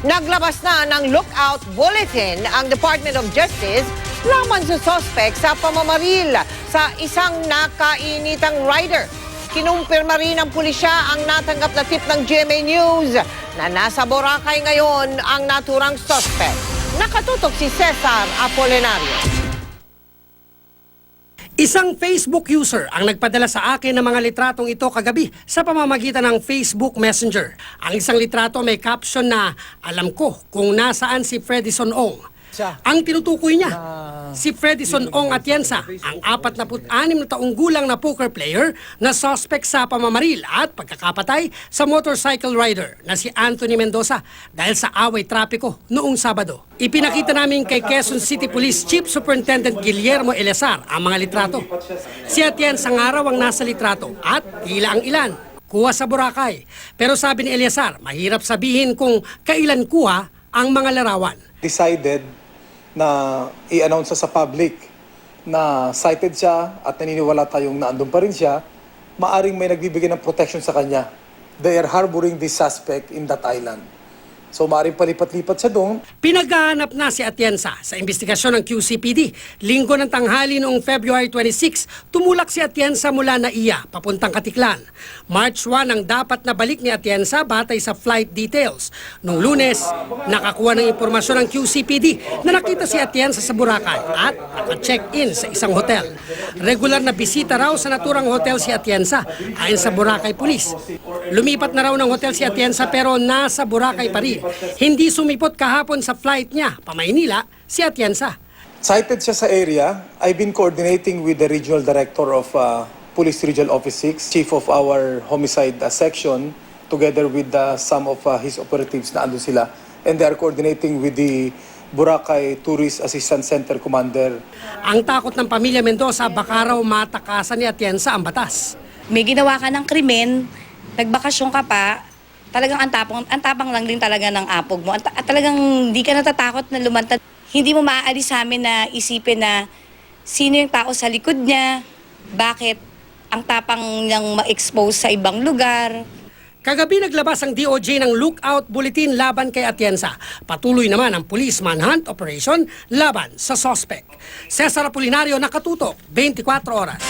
Naglabas na ng lookout bulletin ang Department of Justice laban sa suspect sa pamamaril sa isang nakainitang rider. Kinumpirma rin ng pulisya ang natanggap na tip ng GMA News na nasa Boracay ngayon ang naturang suspect. Nakatutok si Cesar Apolinario. Isang Facebook user ang nagpadala sa akin ng mga litratong ito kagabi sa pamamagitan ng Facebook Messenger. Ang isang litrato may caption na, "Alam ko kung nasaan si Fredison Ong." Ang tinutukoy niya, si Fredison Ong Atienza, ang 46 na taong gulang na poker player na suspect sa pamamaril at pagkakapatay sa motorcycle rider na si Anthony Mendoza dahil sa away trapiko noong Sabado. Ipinakita namin kay Quezon City Police Chief Superintendent Guillermo Eleazar ang mga litrato. Si Atienza ng araw ang nasa litrato at tila ang ilan kuha sa Boracay. Pero sabi ni Eleazar, mahirap sabihin kung kailan kuha ang mga larawan. Decided na i-announce sa public na cited siya at naniniwala tayong naandun pa rin siya, maaring may nagbibigay ng protection sa kanya. They are harboring this suspect in that island. So maaring palipat-lipat siya doon. Pinaghahanap na si Atienza sa investigasyon ng QCPD. Linggo ng tanghali noong February 26, tumulak si Atienza mula Naiya papuntang Katiklan. March 1 ang dapat na balik ni Atienza batay sa flight details. Noong Lunes, nakakuha ng impormasyon ng QCPD na nakita si Atienza sa Boracay at naka-check-in sa isang hotel. Regular na bisita raw sa naturang hotel si Atienza ayon sa Boracay Police. Lumipat na raw ng hotel si Atienza pero nasa Boracay pa rin. Hindi sumipot kahapon sa flight niya pa Maynila si Atienza. Cited siya sa area. I've been coordinating with the Regional Director of Police Regional Office 6, Chief of our Homicide Section, together with some of his operatives na andun sila. And they are coordinating with the Boracay Tourist Assistance Center Commander. Ang takot ng pamilya Mendoza baka raw matakasan ni Atienza ang batas. May ginawa ka ng krimen, nagbakasyon ka pa, talagang ang tapang lang din talaga ng apog mo. Talagang hindi ka natatakot na lumantad. Hindi mo maaalis sa amin na isipin na sino yung tao sa likod niya, bakit ang tapang niyang ma-expose sa ibang lugar. Kagabi naglabas ang DOJ ng lookout bulletin laban kay Atienza. Patuloy naman ang police manhunt operation laban sa suspect. Cesar Apolinario, Nakatutok, 24 Oras.